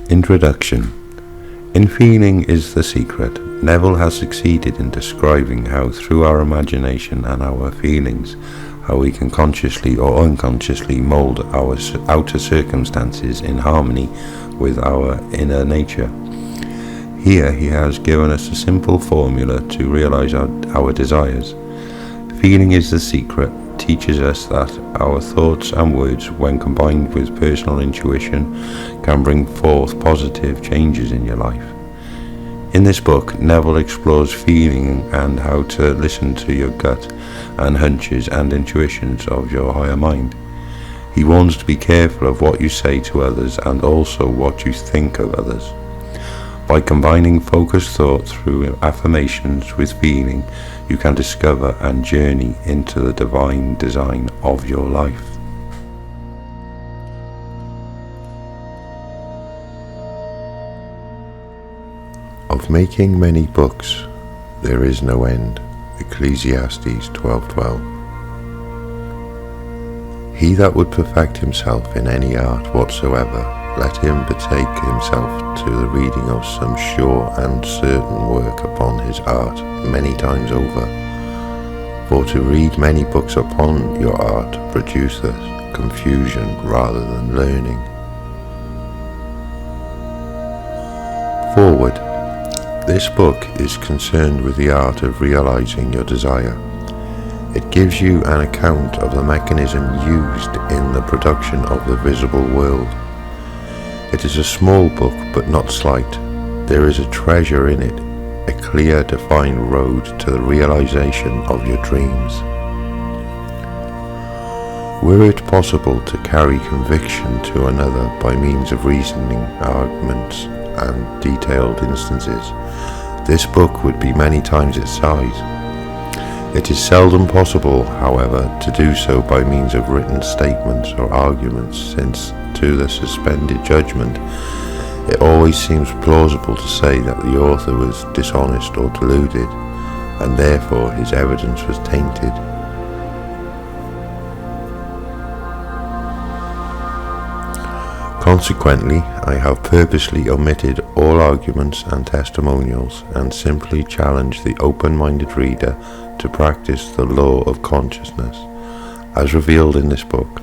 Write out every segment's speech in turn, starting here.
Introduction. In Feeling is the Secret, Neville has succeeded in describing how through our imagination and our feelings, how we can consciously or unconsciously mould our outer circumstances in harmony with our inner nature. Here he has given us a simple formula to realize our desires. Feeling is the Secret teaches us that our thoughts and words, when combined with personal intuition, can bring forth positive changes in your life. In this book, Neville explores feeling and how to listen to your gut and hunches and intuitions of your higher mind. He warns to be careful of what you say to others and also what you think of others. By combining focused thought through affirmations with feeling, you can discover and journey into the divine design of your life. Of making many books, there is no end. Ecclesiastes 12:12. He that would perfect himself in any art whatsoever, let him betake himself to the reading of some sure and certain work upon his art many times over. For to read many books upon your art produceth confusion rather than learning. Forward. This book is concerned with the art of realizing your desire. It gives you an account of the mechanism used in the production of the visible world. It is a small book, but not slight. There is a treasure in it, a clear, defined road to the realization of your dreams. Were it possible to carry conviction to another by means of reasoning, arguments, and detailed instances, this book would be many times its size. It is seldom possible, however, to do so by means of written statements or arguments, since to the suspended judgment it always seems plausible to say that the author was dishonest or deluded, and therefore his evidence was tainted. Consequently, I have purposely omitted all arguments and testimonials and simply challenged the open-minded reader to practice the law of consciousness, as revealed in this book.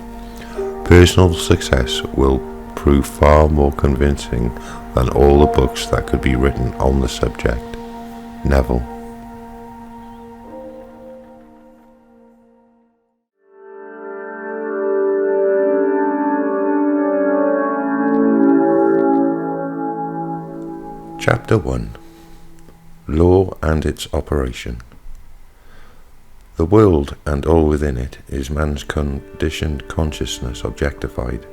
Personal success will prove far more convincing than all the books that could be written on the subject. Neville. Chapter 1. Law and its Operation. The world and all within it is man's conditioned consciousness objectified.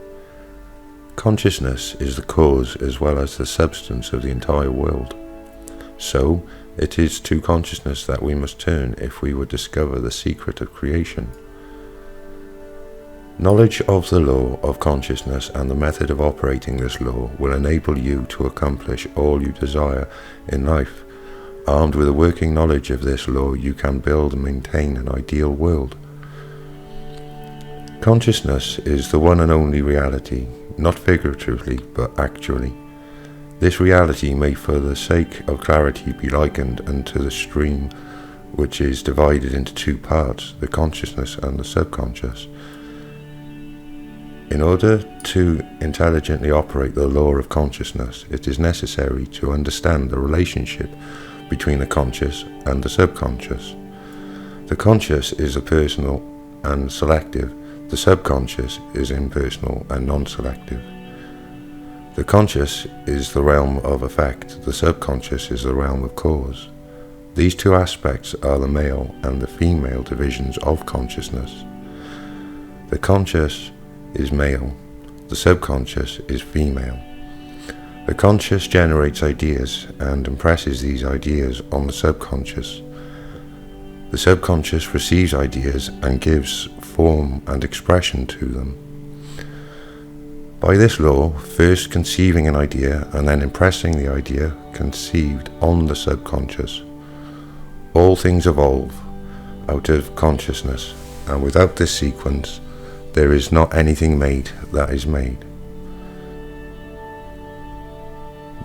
Consciousness is the cause as well as the substance of the entire world. So, it is to consciousness that we must turn if we would discover the secret of creation. Knowledge of the law of consciousness and the method of operating this law will enable you to accomplish all you desire in life. Armed with a working knowledge of this law, you can build and maintain an ideal world. Consciousness is the one and only reality, not figuratively, but actually. This reality may for the sake of clarity be likened unto the stream, which is divided into two parts, the consciousness and the subconscious. In order to intelligently operate the law of consciousness, it is necessary to understand the relationship between the conscious and the subconscious. The conscious is personal and selective. The subconscious is impersonal and non-selective. The conscious is the realm of effect. The subconscious is the realm of cause. These two aspects are the male and the female divisions of consciousness. The conscious is male. The subconscious is female. The conscious generates ideas and impresses these ideas on the subconscious. The subconscious receives ideas and gives form and expression to them. By this law, first conceiving an idea and then impressing the idea conceived on the subconscious, all things evolve out of consciousness, and without this sequence, there is not anything made that is made.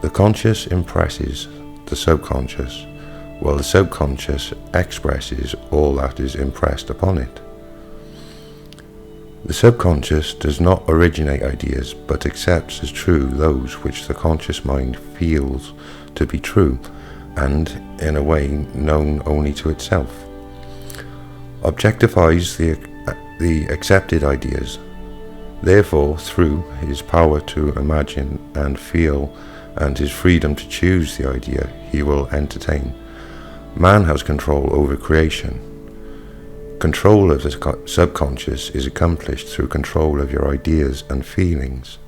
The conscious impresses the subconscious, while the subconscious expresses all that is impressed upon it. The subconscious does not originate ideas, but accepts as true those which the conscious mind feels to be true, and in a way known only to itself. Objectifies the accepted ideas. Therefore, through his power to imagine and feel and his freedom to choose the idea he will entertain, man has control over creation. Control of the subconscious is accomplished through control of your ideas and feelings.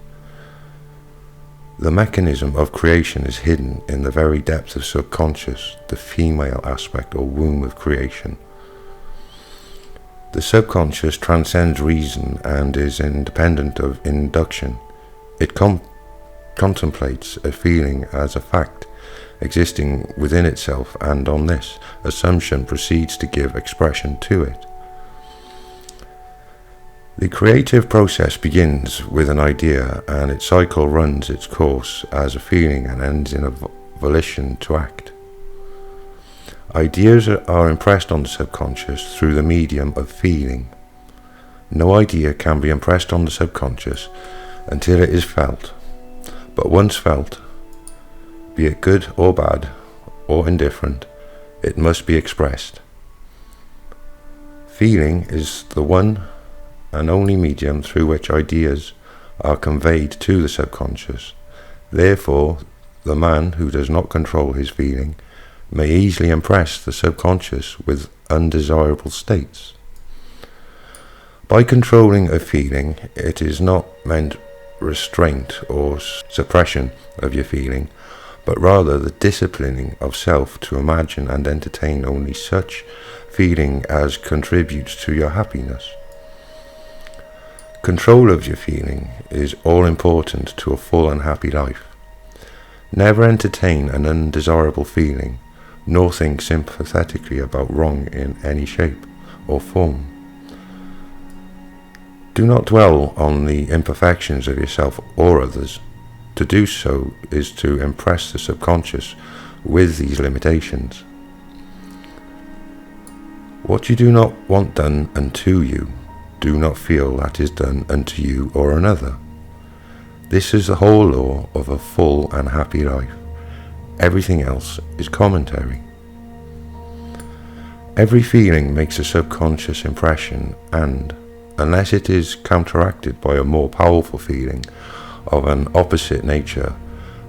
The mechanism of creation is hidden in the very depth of subconscious, the female aspect or womb of creation. The subconscious transcends reason and is independent of induction. It contemplates a feeling as a fact existing within itself, and on this assumption proceeds to give expression to it. The creative process begins with an idea, and its cycle runs its course as a feeling and ends in a volition to act. Ideas are impressed on the subconscious through the medium of feeling. No idea can be impressed on the subconscious until it is felt, but once felt, be it good or bad or indifferent, it must be expressed. Feeling is the one and only medium through which ideas are conveyed to the subconscious. Therefore, the man who does not control his feeling may easily impress the subconscious with undesirable states. By controlling a feeling, it is not meant restraint or suppression of your feeling, but rather the disciplining of self to imagine and entertain only such feeling as contributes to your happiness. Control of your feeling is all important to a full and happy life. Never entertain an undesirable feeling, nor think sympathetically about wrong in any shape or form. Do not dwell on the imperfections of yourself or others. To do so is to impress the subconscious with these limitations. What you do not want done unto you, do not feel that is done unto you or another. This is the whole law of a full and happy life. Everything else is commentary. Every feeling makes a subconscious impression, and, unless it is counteracted by a more powerful feeling of an opposite nature,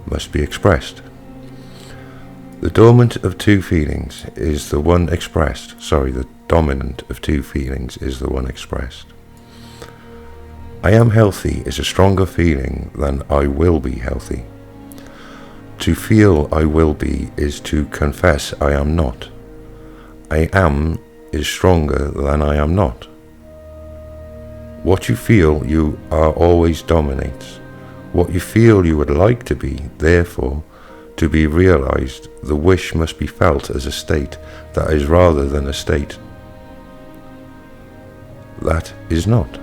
must be expressed. The dominant of two feelings is the one expressed. The dominant of two feelings is the one expressed. I am healthy is a stronger feeling than I will be healthy. To feel I will be is to confess I am not. I am is stronger than I am not. What you feel you are always dominates. What you feel you would like to be, therefore, to be realized, the wish must be felt as a state that is rather than a state that is not.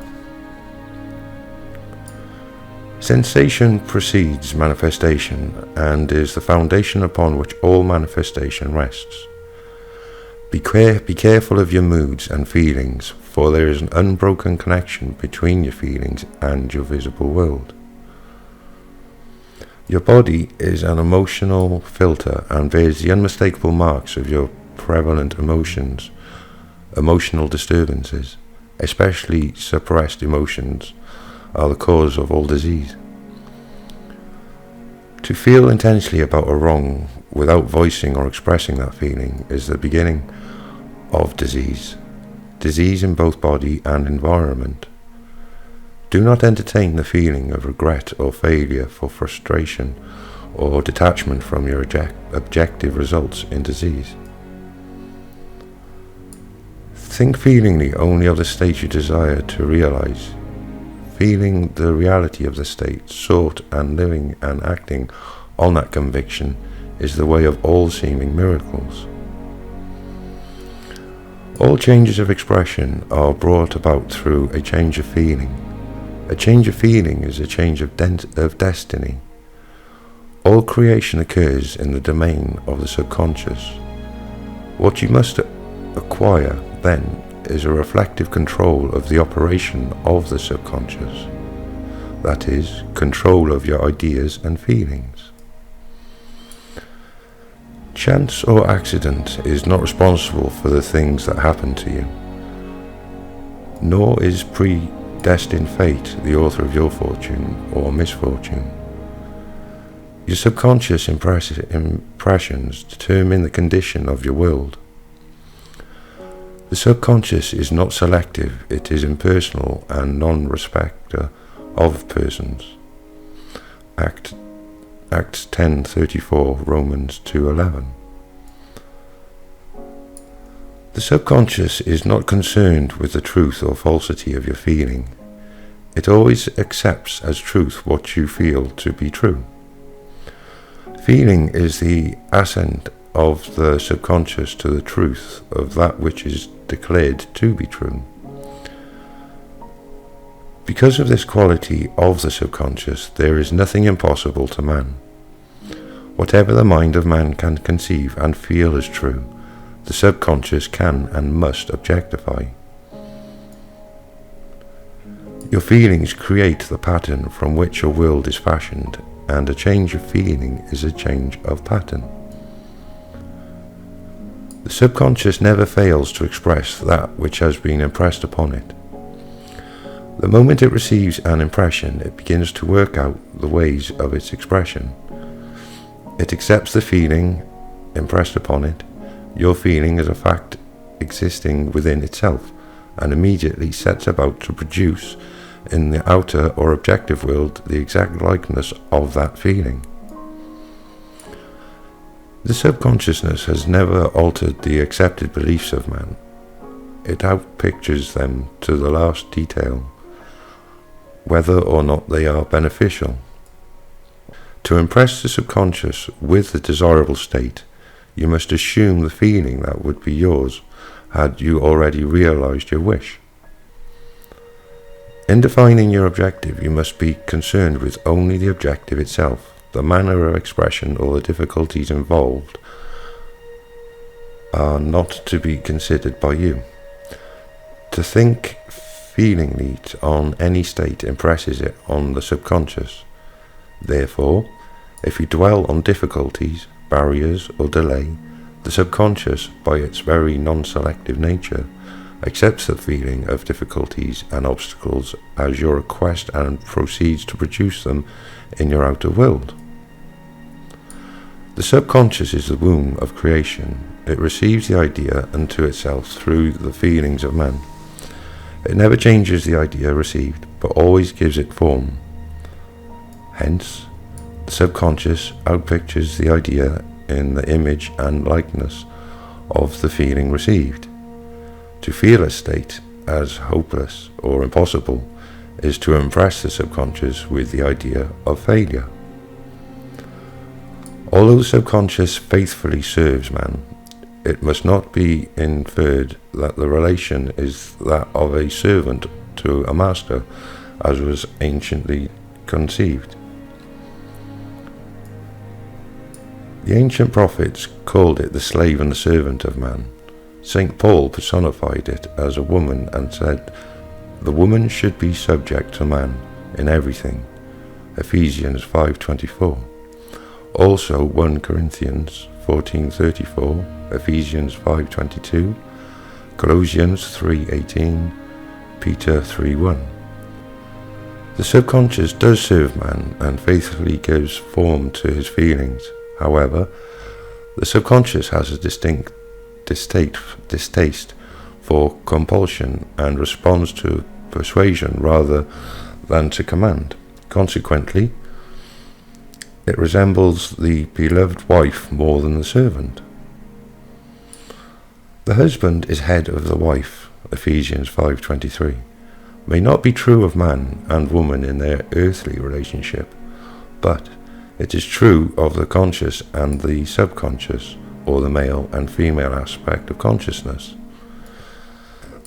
Sensation precedes manifestation and is the foundation upon which all manifestation rests. Be careful of your moods and feelings, for there is an unbroken connection between your feelings and your visible world. Your body is an emotional filter and bears the unmistakable marks of your prevalent emotions. Emotional disturbances, especially suppressed emotions, are the cause of all disease. To feel intensely about a wrong without voicing or expressing that feeling is the beginning of disease in both body and environment. Do not entertain the feeling of regret or failure for frustration or detachment from your objective results in disease. Think feelingly only of the state you desire to realize. Feeling the reality of the state, sought and living and acting on that conviction is the way of all seeming miracles. All changes of expression are brought about through a change of feeling. A change of feeling is a change of destiny. All creation occurs in the domain of the subconscious. What you must acquire, then, is a reflective control of the operation of the subconscious. That is, control of your ideas and feelings. Chance or accident is not responsible for the things that happen to you, nor is predestined fate the author of your fortune or misfortune. Your subconscious impressions determine the condition of your world. The subconscious is not selective, it is impersonal and non-respecter of persons. Acts 10:34, Romans 2:11. The subconscious is not concerned with the truth or falsity of your feeling. It always accepts as truth what you feel to be true. Feeling is the assent of the subconscious to the truth of that which is declared to be true. Because of this quality of the subconscious, there is nothing impossible to man. Whatever the mind of man can conceive and feel as true, the subconscious can and must objectify. Your feelings create the pattern from which your world is fashioned, and a change of feeling is a change of pattern. The subconscious never fails to express that which has been impressed upon it. The moment it receives an impression, it begins to work out the ways of its expression. It accepts the feeling impressed upon it, your feeling as a fact existing within itself, and immediately sets about to produce in the outer or objective world the exact likeness of that feeling. The subconsciousness has never altered the accepted beliefs of man. It outpictures them to the last detail, whether or not they are beneficial. To impress the subconscious with the desirable state, you must assume the feeling that would be yours had you already realized your wish. In defining your objective, you must be concerned with only the objective itself. The manner of expression or the difficulties involved are not to be considered by you. To think feelingly on any state impresses it on the subconscious. Therefore, if you dwell on difficulties, barriers, or delay, the subconscious, by its very non-selective nature, accepts the feeling of difficulties and obstacles as your request and proceeds to produce them in your outer world. The subconscious is the womb of creation. It receives the idea unto itself through the feelings of man. It never changes the idea received, but always gives it form. Hence, the subconscious outpictures the idea in the image and likeness of the feeling received. To feel a state as hopeless or impossible is to impress the subconscious with the idea of failure. Although the subconscious faithfully serves man, it must not be inferred that the relation is that of a servant to a master, as was anciently conceived. The ancient prophets called it the slave and the servant of man. St. Paul personified it as a woman and said, "The woman should be subject to man in everything." Ecclesiastes 5:24. Also 1 Corinthians 14:34, Ephesians 5:22, Colossians 3:18, Peter 3:1. The subconscious does serve man and faithfully gives form to his feelings. However, the subconscious has a distinct distaste for compulsion and responds to persuasion rather than to command. Consequently, it resembles the beloved wife more than the servant. The husband is head of the wife, Ephesians 5:23, may not be true of man and woman in their earthly relationship, but it is true of the conscious and the subconscious, or the male and female aspect of consciousness.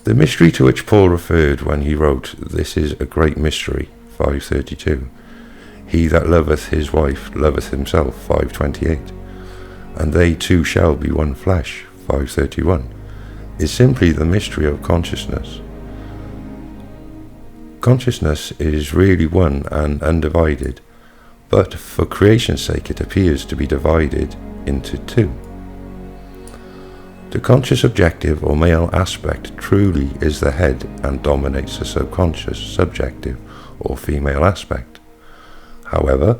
The mystery to which Paul referred when he wrote, "This is a great mystery," 5:32, He that loveth his wife loveth himself, 5:28. And they two shall be one flesh, 5:31, is simply the mystery of consciousness. Consciousness is really one and undivided, but for creation's sake it appears to be divided into two. The conscious objective or male aspect truly is the head and dominates the subconscious subjective or female aspect. However,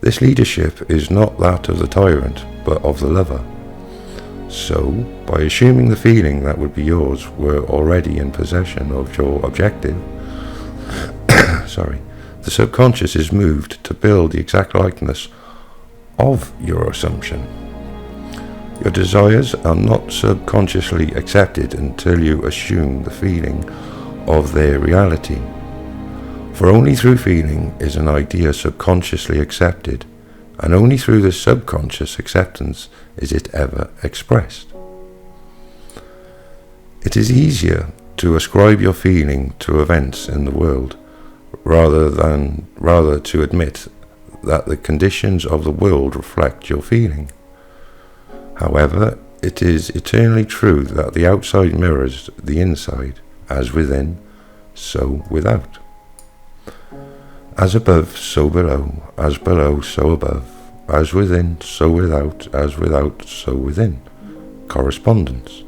this leadership is not that of the tyrant, but of the lover. So, by assuming the feeling that would be yours were already in possession of your objective, the subconscious is moved to build the exact likeness of your assumption. Your desires are not subconsciously accepted until you assume the feeling of their reality. For only through feeling is an idea subconsciously accepted, and only through this subconscious acceptance is it ever expressed. It is easier to ascribe your feeling to events in the world, rather to admit that the conditions of the world reflect your feeling. However, it is eternally true that the outside mirrors the inside, as within, so without. As above, so below, as below, so above, as within, so without, as without, so within. Correspondence.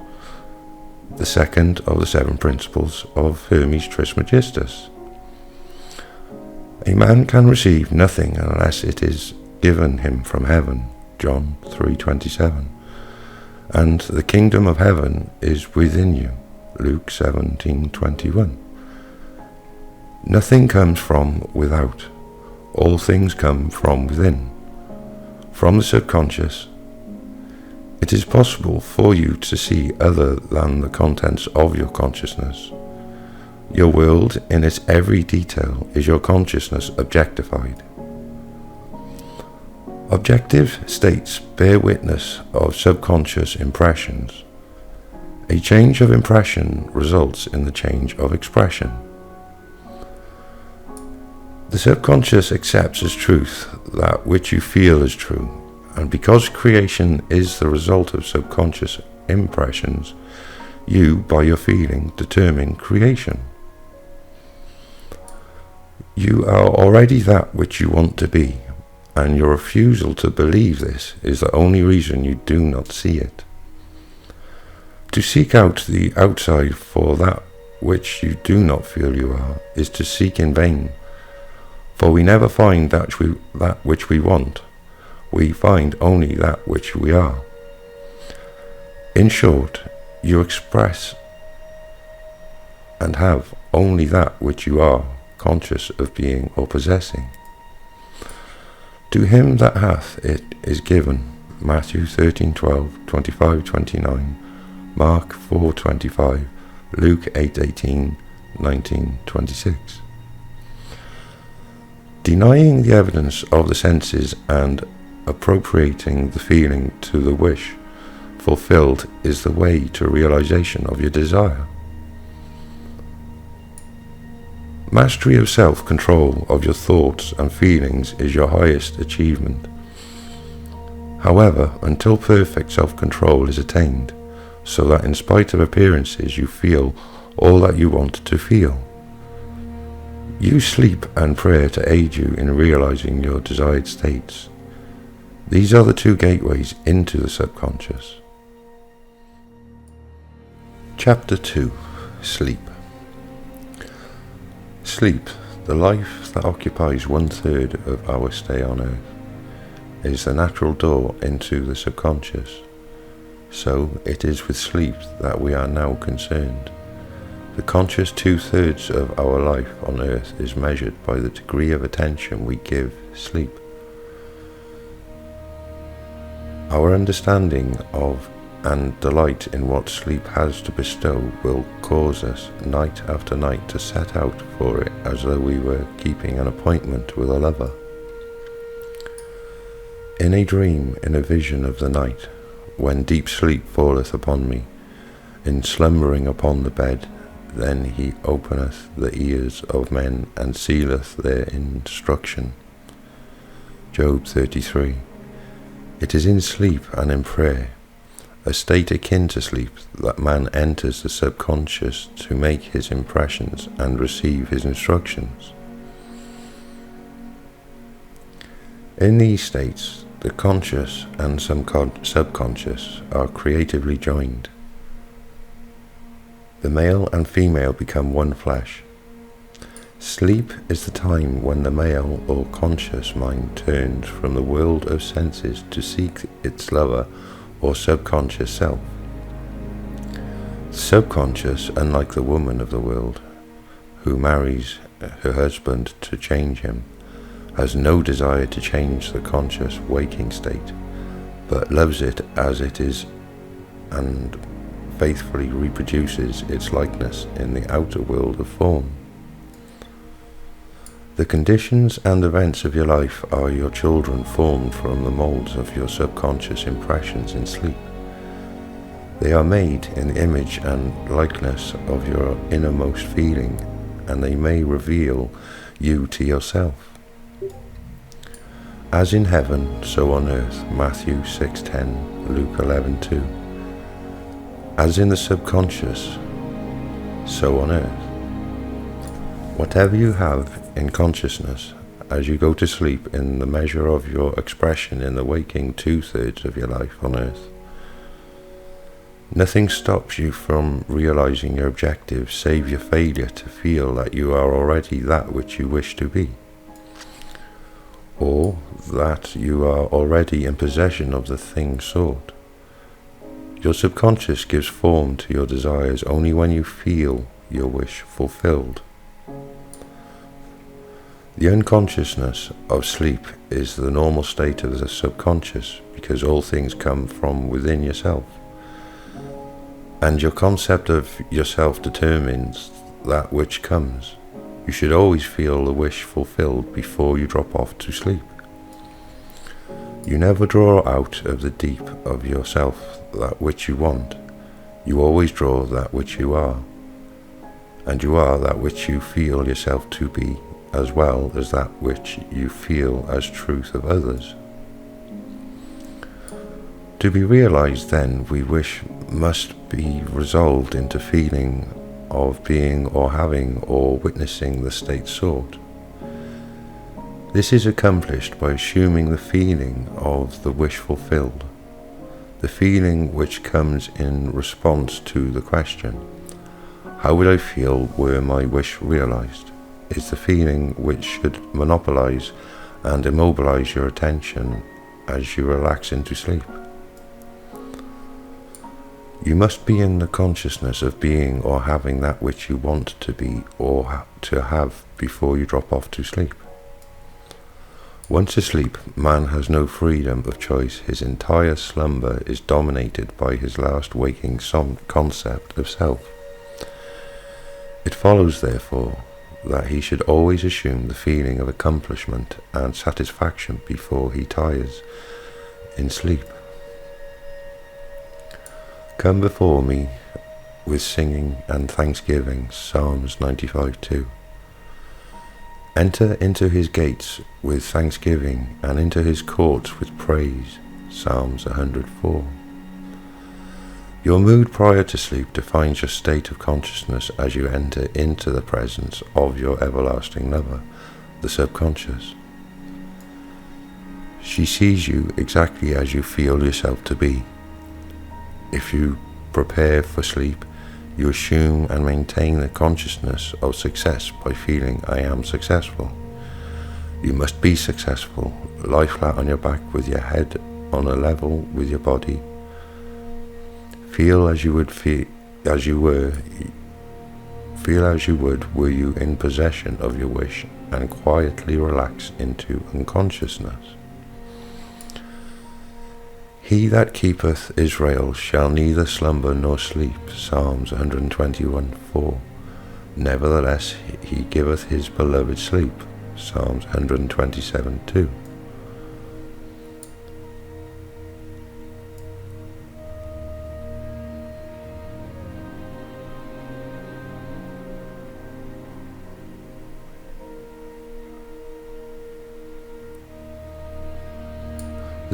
The second of the 7 principles of Hermes Trismegistus. A man can receive nothing unless it is given him from heaven, John 3:27, and the kingdom of heaven is within you, Luke 17:21. Nothing comes from without. All things come from within, from the subconscious. It is possible for you to see other than the contents of your consciousness. Your world in its every detail is your consciousness objectified. Objective states bear witness of subconscious impressions. A change of impression results in the change of expression. The subconscious accepts as truth that which you feel is true, and because creation is the result of subconscious impressions, you, by your feeling, determine creation. You are already that which you want to be, and your refusal to believe this is the only reason you do not see it. To seek out the outside for that which you do not feel you are is to seek in vain, for we never find that which we want. We find only that which we are. In short, you express and have only that which you are conscious of being or possessing. To him that hath it is given, Matthew 13:12, 25:29, Mark 4:25, Luke 8:18, 19:26. Denying the evidence of the senses and appropriating the feeling to the wish fulfilled is the way to realization of your desire. Mastery of self-control of your thoughts and feelings is your highest achievement. However, until perfect self-control is attained, so that in spite of appearances you feel all that you want to feel, use sleep and prayer to aid you in realizing your desired states. These are the 2 gateways into the subconscious. Chapter 2. Sleep. Sleep, the life that occupies 1/3 of our stay on earth, is the natural door into the subconscious. So it is with sleep that we are now concerned. The conscious 2/3 of our life on earth is measured by the degree of attention we give sleep. Our understanding of and delight in what sleep has to bestow will cause us night after night to set out for it as though we were keeping an appointment with a lover. In a dream, in a vision of the night, when deep sleep falleth upon me, in slumbering upon the bed, then he openeth the ears of men and sealeth their instruction. Job 33. It is in sleep and in prayer, a state akin to sleep, that man enters the subconscious to make his impressions and receive his instructions. In these states, the conscious and subconscious are creatively joined. The male and female become one flesh. Sleep is the time when the male or conscious mind turns from the world of senses to seek its lover or subconscious self. The subconscious, unlike the woman of the world, who marries her husband to change him, has no desire to change the conscious waking state, but loves it as it is and faithfully reproduces its likeness in the outer world of form. The conditions and events of your life are your children formed from the molds of your subconscious impressions in sleep. They are made in the image and likeness of your innermost feeling, and they may reveal you to yourself. As in heaven, so on earth, Matthew 6:10, Luke 11:2. As in the subconscious, so on earth. Whatever you have in consciousness as you go to sleep in the measure of your expression in the waking 2/3 of your life on earth. Nothing stops you from realizing your objective save your failure to feel that you are already that which you wish to be, or that you are already in possession of the thing sought. Your subconscious gives form to your desires only when you feel your wish fulfilled. The unconsciousness of sleep is the normal state of the subconscious, because all things come from within yourself, and your concept of yourself determines that which comes. You should always feel the wish fulfilled before you drop off to sleep. You never draw out of the deep of yourself that which you want. You always draw that which you are, and you are that which you feel yourself to be, as well as that which you feel as truth of others. To be realized, then, we wish must be resolved into feeling of being or having or witnessing the state sought. This is accomplished by assuming the feeling of the wish fulfilled. The feeling which comes in response to the question, how would I feel were my wish realized, is the feeling which should monopolize and immobilize your attention as you relax into sleep. You must be in the consciousness of being or having that which you want to be or to have before you drop off to sleep. Once asleep, man has no freedom of choice. His entire slumber is dominated by his last waking concept of self. It follows, therefore, that he should always assume the feeling of accomplishment and satisfaction before he tires in sleep. Come before me with singing and thanksgiving, Psalms 95:2. Enter into his gates with thanksgiving and into his courts with praise, Psalms 104. Your mood prior to sleep defines your state of consciousness as you enter into the presence of your everlasting lover, the subconscious. She sees you exactly as you feel yourself to be. If you prepare for sleep, you assume and maintain the consciousness of success by feeling I am successful. You must be successful. Lie flat on your back with your head on a level with your body. Feel as you would were you in possession of your wish, and quietly relax into unconsciousness. He that keepeth Israel shall neither slumber nor sleep, Psalms 121:4. Nevertheless he giveth his beloved sleep, Psalms 127:2.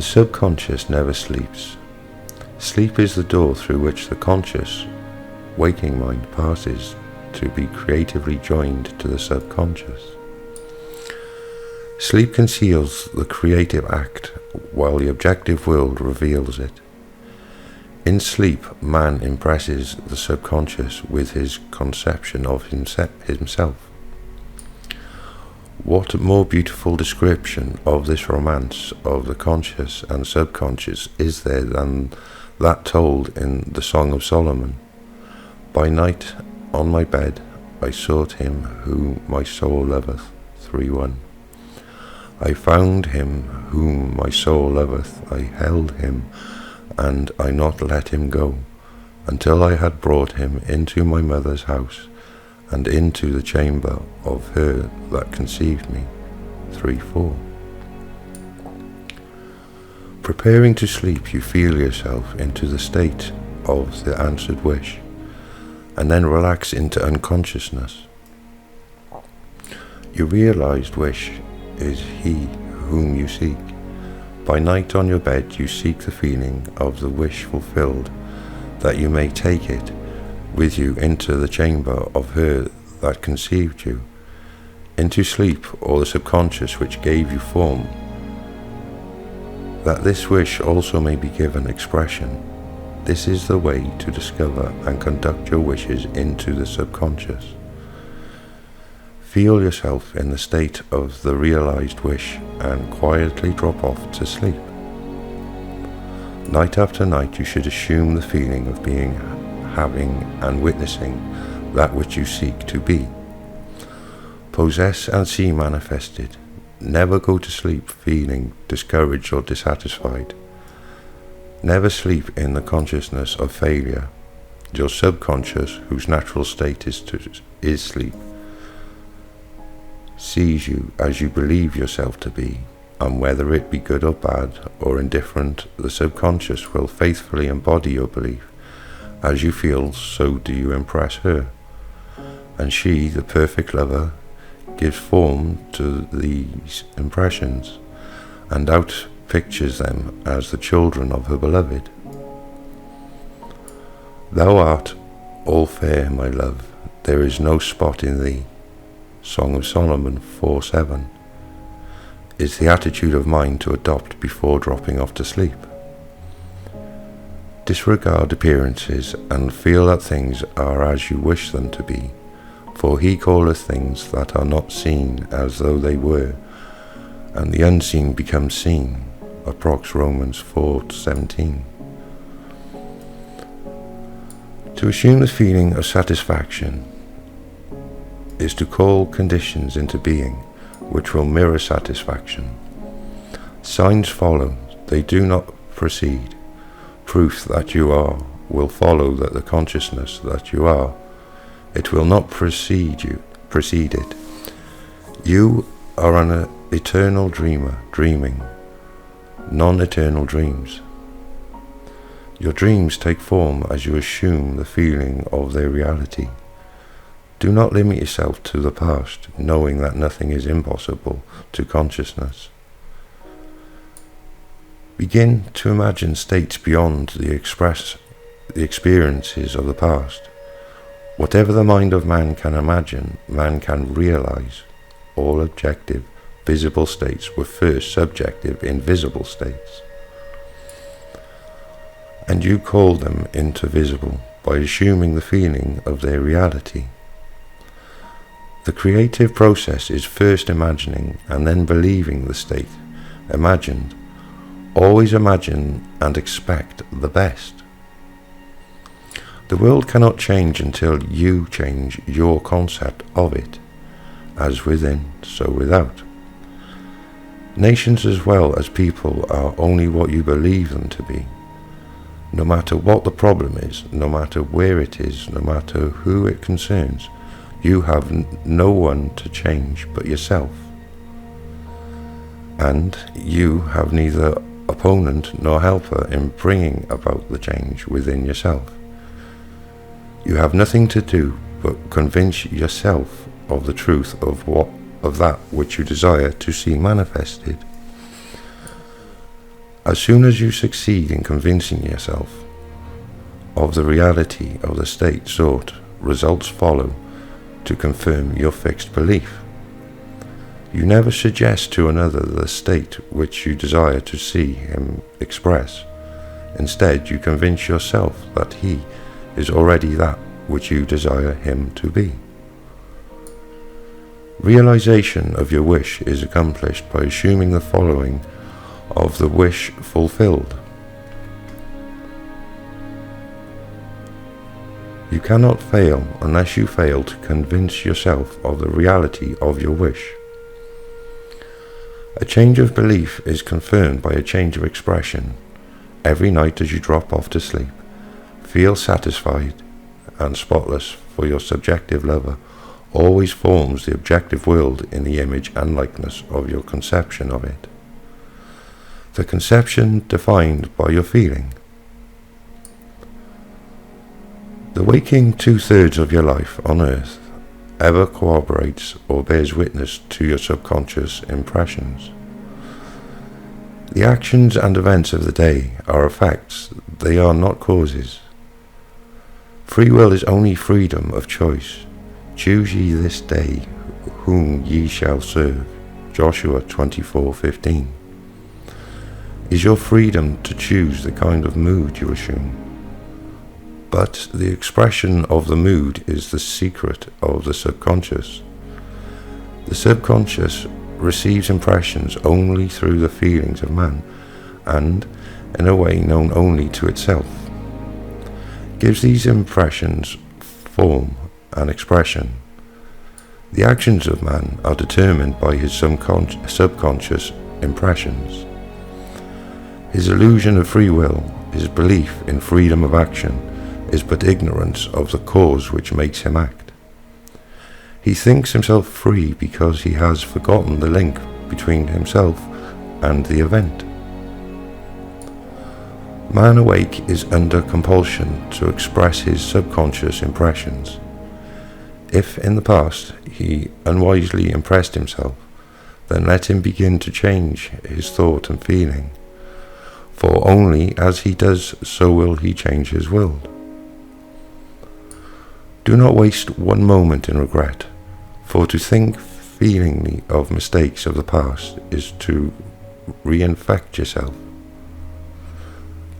The subconscious never sleeps. Sleep is the door through which the conscious, waking mind passes to be creatively joined to the subconscious. Sleep conceals the creative act while the objective world reveals it. In sleep, man impresses the subconscious with his conception of himself. What more beautiful description of this romance of the conscious and subconscious is there than that told in the Song of Solomon? By night on my bed I sought him whom my soul loveth. 3:1. I found him whom my soul loveth, I held him, and I not let him go, until I had brought him into my mother's house, and into the chamber of her that conceived me. 3:4. Preparing to sleep, you feel yourself into the state of the answered wish, and then relax into unconsciousness. Your realized wish is he whom you seek. By night on your bed you seek the feeling of the wish fulfilled, that you may take it with you into the chamber of her that conceived you, into sleep or the subconscious which gave you form, that this wish also may be given expression. This is the way to discover and conduct your wishes into the subconscious. Feel yourself in the state of the realized wish and quietly drop off to sleep. Night after night you should assume the feeling of being, having and witnessing that which you seek to be. Possess and see manifested. Never go to sleep feeling discouraged or dissatisfied. Never sleep in the consciousness of failure. Your subconscious, whose natural state is sleep, sees you as you believe yourself to be, and whether it be good or bad or indifferent, the subconscious will faithfully embody your belief. As you feel, so do you impress her, and she, the perfect lover, gives form to these impressions, and outpictures them as the children of her beloved. Thou art all fair, my love, there is no spot in thee. Song of Solomon 4:7 is the attitude of mind to adopt before dropping off to sleep. Disregard appearances and feel that things are as you wish them to be, for he calleth things that are not seen as though they were, and the unseen becomes seen. Approx Romans 4:17. To assume the feeling of satisfaction is to call conditions into being which will mirror satisfaction. Signs follow, they do not precede. Proof that you are will follow that the consciousness that you are. It will not precede it. You are an eternal dreamer, dreaming non-eternal dreams. Your dreams take form as you assume the feeling of their reality. Do not limit yourself to the past, knowing that nothing is impossible to consciousness. Begin to imagine states beyond the experiences of the past. Whatever the mind of man can imagine, man can realize. All objective, visible states were first subjective, invisible states. And you call them into visible by assuming the feeling of their reality. The creative process is first imagining and then believing the state imagined. Always imagine and expect the best. The world cannot change until you change your concept of it, as within, so without. Nations as well as people are only what you believe them to be. No matter what the problem is, no matter where it is, no matter who it concerns, you have no one to change but yourself. And you have neither opponent nor helper in bringing about the change within yourself. You have nothing to do but convince yourself of the truth of that which you desire to see manifested. As soon as you succeed in convincing yourself of the reality of the state sought, results follow to confirm your fixed belief. You never suggest to another the state which you desire to see him express. Instead, you convince yourself that he is already that which you desire him to be. Realization of your wish is accomplished by assuming the following of the wish fulfilled. You cannot fail unless you fail to convince yourself of the reality of your wish. A change of belief is confirmed by a change of expression. Every night as you drop off to sleep, feel satisfied and spotless, for your subjective lover always forms the objective world in the image and likeness of your conception of it. The conception defined by your feeling. The waking 2/3 of your life on earth ever corroborates or bears witness to your subconscious impressions. The actions and events of the day are effects, they are not causes. Free will is only freedom of choice. Choose ye this day whom ye shall serve. Joshua 24:15. Is your freedom to choose the kind of mood you assume. But the expression of the mood is the secret of the subconscious. The subconscious receives impressions only through the feelings of man, and in a way known only to itself. Gives these impressions form and expression. The actions of man are determined by his subconscious impressions. His illusion of free will, his belief in freedom of action, is but ignorance of the cause which makes him act. He thinks himself free because he has forgotten the link between himself and the event. Man awake is under compulsion to express his subconscious impressions. If in the past he unwisely impressed himself, then let him begin to change his thought and feeling, for only as he does so will he change his world. Do not waste one moment in regret, for to think feelingly of mistakes of the past is to reinfect yourself.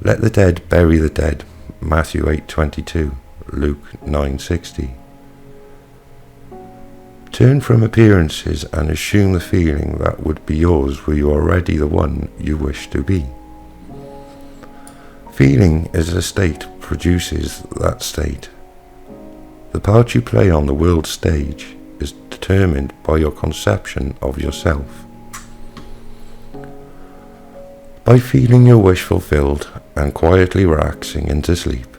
Let the dead bury the dead, Matthew 8:22, Luke 9:60. Turn from appearances and assume the feeling that would be yours were you already the one you wish to be. Feeling is a state, produces that state. The part you play on the world stage is determined by your conception of yourself. By feeling your wish fulfilled and quietly relaxing into sleep,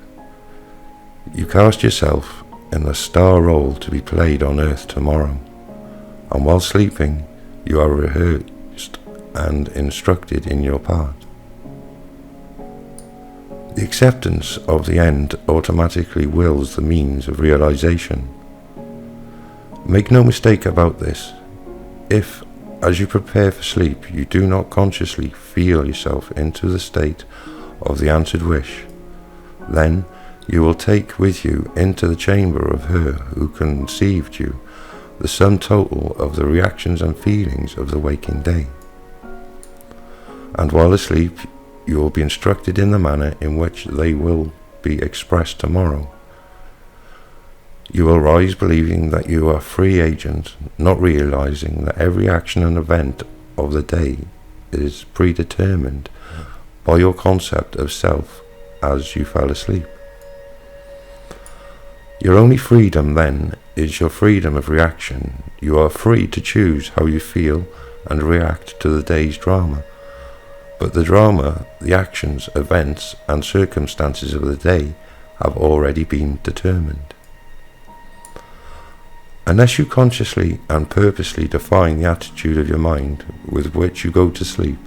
you cast yourself in the star role to be played on earth tomorrow, and while sleeping you are rehearsed and instructed in your part. The acceptance of the end automatically wills the means of realization. Make no mistake about this. If, as you prepare for sleep, you do not consciously feel yourself into the state of the answered wish, then you will take with you into the chamber of her who conceived you the sum total of the reactions and feelings of the waking day. And while asleep, you will be instructed in the manner in which they will be expressed tomorrow. You will rise believing that you are a free agent, not realizing that every action and event of the day is predetermined by your concept of self as you fell asleep. Your only freedom then is your freedom of reaction. You are free to choose how you feel and react to the day's drama. But the drama, the actions, events, and circumstances of the day have already been determined. Unless you consciously and purposely define the attitude of your mind with which you go to sleep,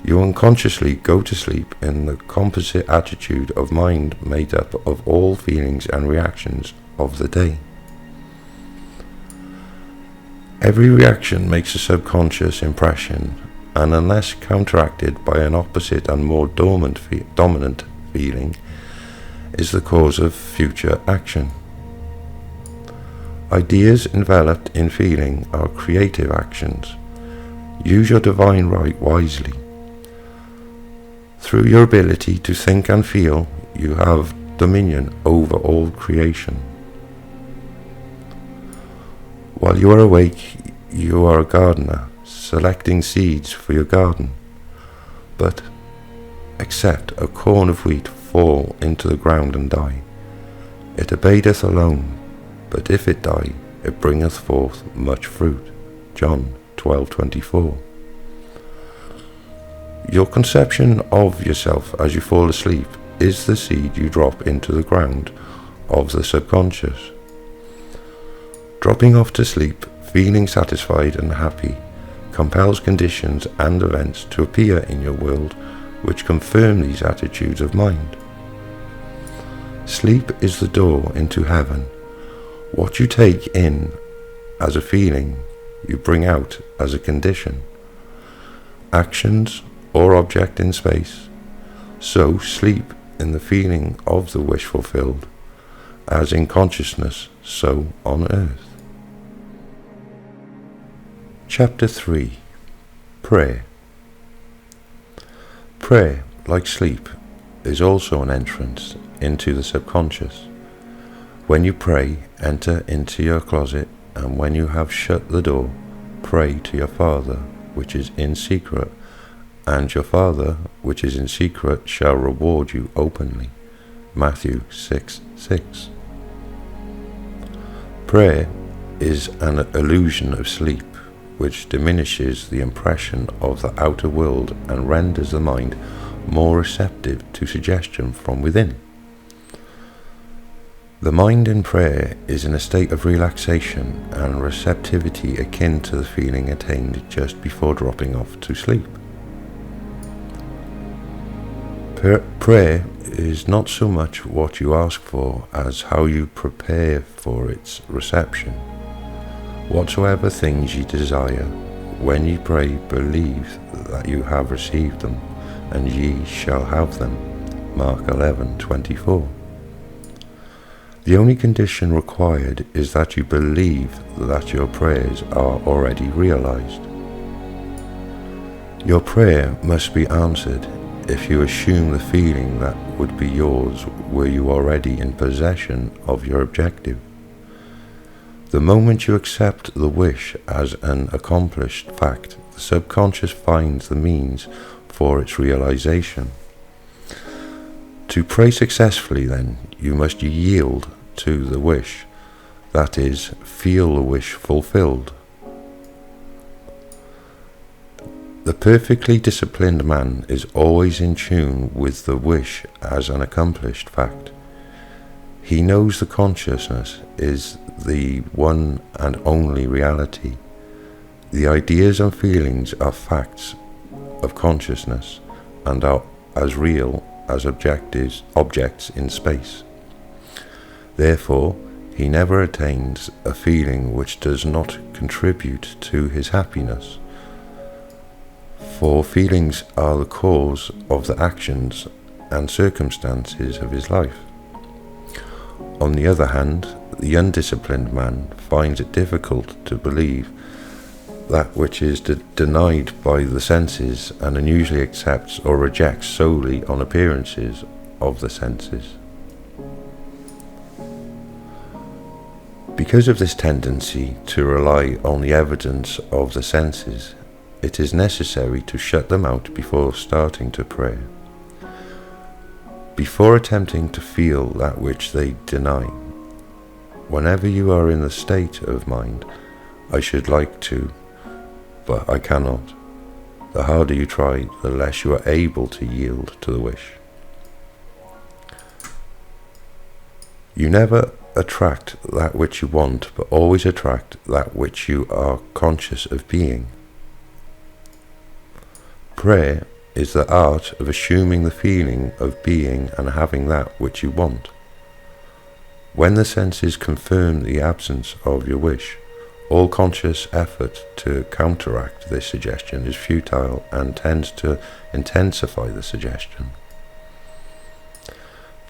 you unconsciously go to sleep in the composite attitude of mind made up of all feelings and reactions of the day. Every reaction makes a subconscious impression, and unless counteracted by an opposite and more dominant feeling, is the cause of future action. Ideas enveloped in feeling are creative actions. Use your divine right wisely. Through your ability to think and feel, you have dominion over all creation. While you are awake, you are a gardener, selecting seeds for your garden. But except a corn of wheat fall into the ground and die, it abideth alone, but if it die, it bringeth forth much fruit. John 12:24. Your conception of yourself as you fall asleep is the seed you drop into the ground of the subconscious. Dropping off to sleep, feeling satisfied and happy, compels conditions and events to appear in your world which confirm these attitudes of mind. Sleep is the door into heaven. What you take in as a feeling, you bring out as a condition. Actions or object in space. So sleep in the feeling of the wish fulfilled, as in consciousness, so on earth. Chapter 3. Prayer. Prayer, like sleep, is also an entrance into the subconscious. When you pray, enter into your closet, and when you have shut the door, pray to your Father, which is in secret, and your Father, which is in secret, shall reward you openly. Matthew 6:6. Prayer is an illusion of sleep, which diminishes the impression of the outer world and renders the mind more receptive to suggestion from within. The mind in prayer is in a state of relaxation and receptivity akin to the feeling attained just before dropping off to sleep. Prayer is not so much what you ask for as how you prepare for its reception. Whatsoever things ye desire, when ye pray, believe that you have received them, and ye shall have them. Mark 11:24. The only condition required is that you believe that your prayers are already realized. Your prayer must be answered if you assume the feeling that would be yours were you already in possession of your objective. The moment you accept the wish as an accomplished fact, the subconscious finds the means for its realization. To pray successfully, then, you must yield to the wish, that is, feel the wish fulfilled. The perfectly disciplined man is always in tune with the wish as an accomplished fact. He knows the consciousness is the one and only reality. The ideas and feelings are facts of consciousness and are as real as objects in space. Therefore, he never attains a feeling which does not contribute to his happiness, for feelings are the cause of the actions and circumstances of his life. On the other hand, the undisciplined man finds it difficult to believe that which is denied by the senses and unusually accepts or rejects solely on appearances of the senses. Because of this tendency to rely on the evidence of the senses, it is necessary to shut them out before starting to pray. Before attempting to feel that which they deny, whenever you are in the state of mind, I should like to, but I cannot, the harder you try, the less you are able to yield to the wish. You never attract that which you want, but always attract that which you are conscious of being. Prayer is the art of assuming the feeling of being and having that which you want. When the senses confirm the absence of your wish, All conscious effort to counteract this suggestion is futile and tends to intensify the suggestion.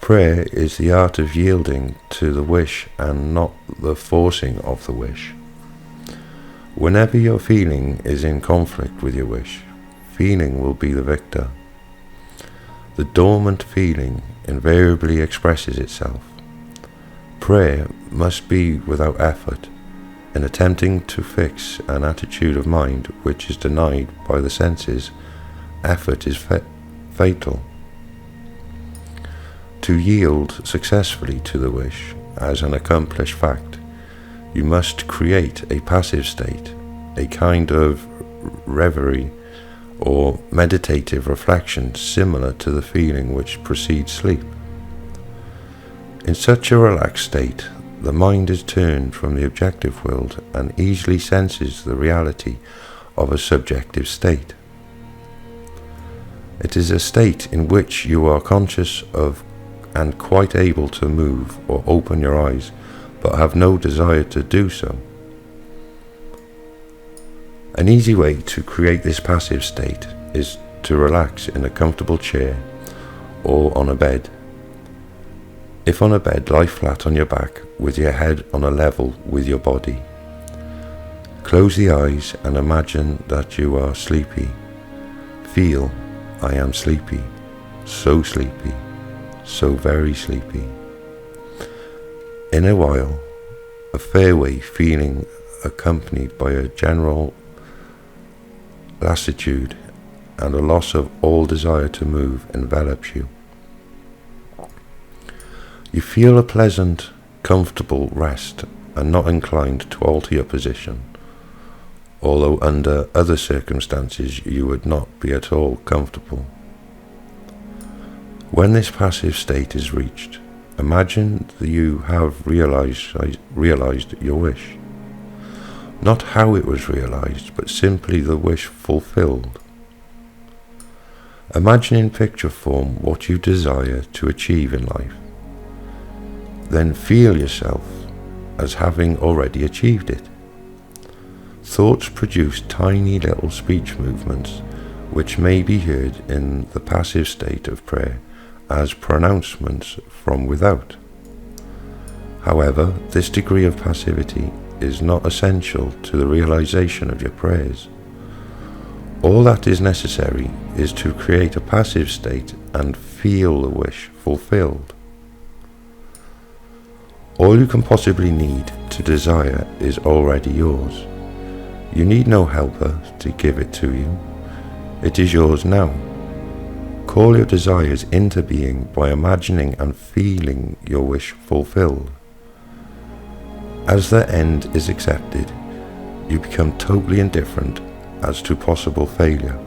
Prayer is the art of yielding to the wish and not the forcing of the wish. Whenever your feeling is in conflict with your wish, feeling will be the victor. The dormant feeling invariably expresses itself. Prayer must be without effort. In attempting to fix an attitude of mind which is denied by the senses, effort is fatal. To yield successfully to the wish as an accomplished fact, you must create a passive state, a kind of reverie or meditative reflection similar to the feeling which precedes sleep. In such a relaxed state, the mind is turned from the objective world and easily senses the reality of a subjective state. It is a state in which you are conscious of and quite able to move or open your eyes, but have no desire to do so. An easy way to create this passive state is to relax in a comfortable chair or on a bed. If on a bed, lie flat on your back with your head on a level with your body. Close the eyes and imagine that you are sleepy. Feel, I am sleepy, so very sleepy. In a while, a fairway feeling accompanied by a general lassitude and a loss of all desire to move envelops you. You feel a pleasant, comfortable rest and not inclined to alter your position, although under other circumstances you would not be at all comfortable. When this passive state is reached, imagine that you have realized your wish. Not how it was realized, but simply the wish fulfilled. Imagine in picture form what you desire to achieve in life. Then feel yourself as having already achieved it. Thoughts produce tiny little speech movements which may be heard in the passive state of prayer as pronouncements from without. However, this degree of passivity is not essential to the realization of your prayers. All that is necessary is to create a passive state and feel the wish fulfilled. All you can possibly need to desire is already yours. You need no helper to give it to you. It is yours now. Call your desires into being by imagining and feeling your wish fulfilled. As the end is accepted, you become totally indifferent as to possible failure,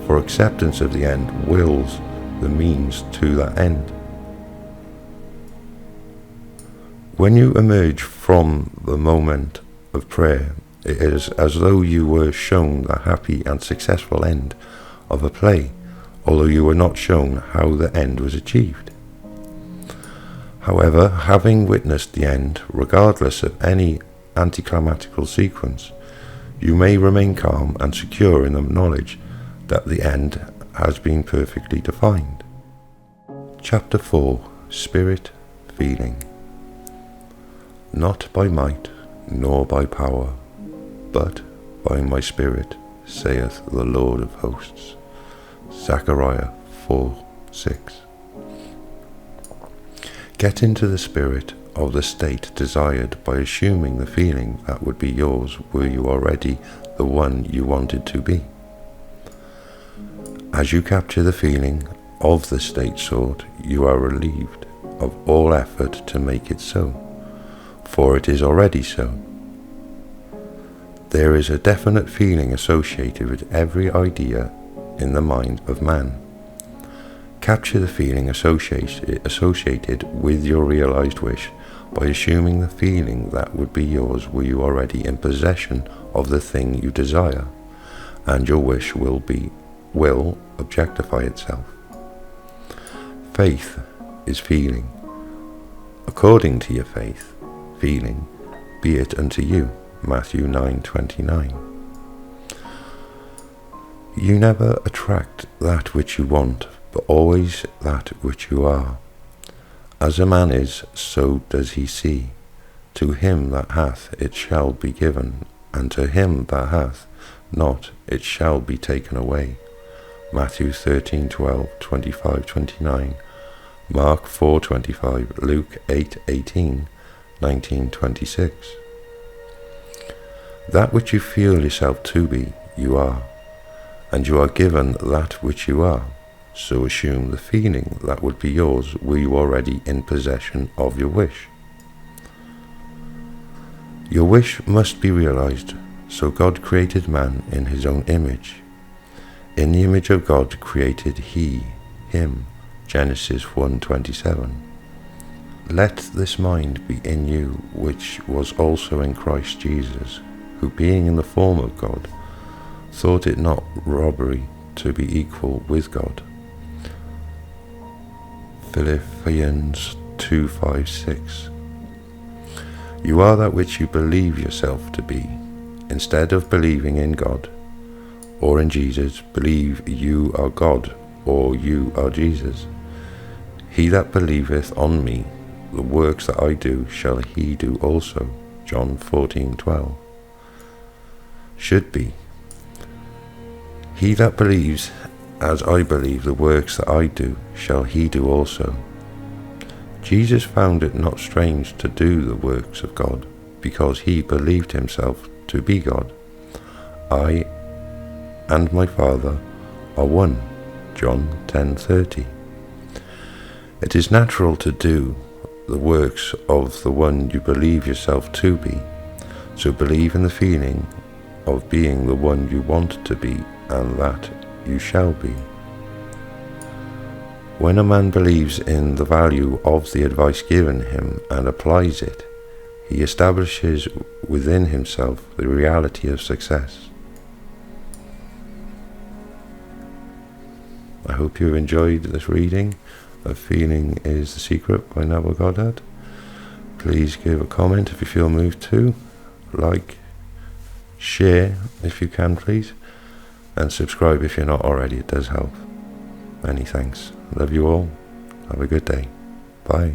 for acceptance of the end wills the means to that end. When you emerge from the moment of prayer, it is as though you were shown the happy and successful end of a play, although you were not shown how the end was achieved. However, having witnessed the end, regardless of any anticlimactical sequence, you may remain calm and secure in the knowledge that the end has been perfectly defined. Chapter 4. Spirit, Feeling. Not by might, nor by power, but by my Spirit, saith the Lord of hosts. Zechariah 4:6. Get into the spirit of the state desired by assuming the feeling that would be yours were you already the one you wanted to be. As you capture the feeling of the state sought, you are relieved of all effort to make it so, for it is already so. There is a definite feeling associated with every idea in the mind of man. Capture the feeling associated with your realized wish by assuming the feeling that would be yours were you already in possession of the thing you desire, and your wish will objectify itself. Faith is feeling. According to your faith, feeling, be it unto you, Matthew 9:29. You never attract that which you want, but always that which you are. As a man is, so does he see. To him that hath, it shall be given, and to him that hath not, it shall be taken away. Matthew 13:12, 25-29, Mark 4:25, Luke 8:18, 19:26. That which you feel yourself to be, you are, and you are given that which you are. So assume the feeling that would be yours were you already in possession of your wish. Your wish must be realized, so God created man in his own image. In the image of God created he, him, Genesis 1:27. Let this mind be in you, which was also in Christ Jesus, who being in the form of God, thought it not robbery to be equal with God. Philippians 2:5-6. You are that which you believe yourself to be. Instead of believing in God or in Jesus, believe you are God or you are Jesus. He that believeth on me, the works that I do shall he do also. John 14:12. Should be. He that believes as I believe, the works that I do shall he do also. Jesus found it not strange to do the works of God, because he believed himself to be God. I and my Father are one. John 10:30. It is natural to do the works of the one you believe yourself to be, so believe in the feeling of being the one you want to be, and that you shall be. When a man believes in the value of the advice given him and applies it, he establishes within himself the reality of success. I hope you enjoyed this reading of Feeling is the Secret by Neville Goddard. Please give a comment if you feel moved to, like, share if you can please, and subscribe if you're not already, it does help. Many thanks. Love you all. Have a good day. Bye.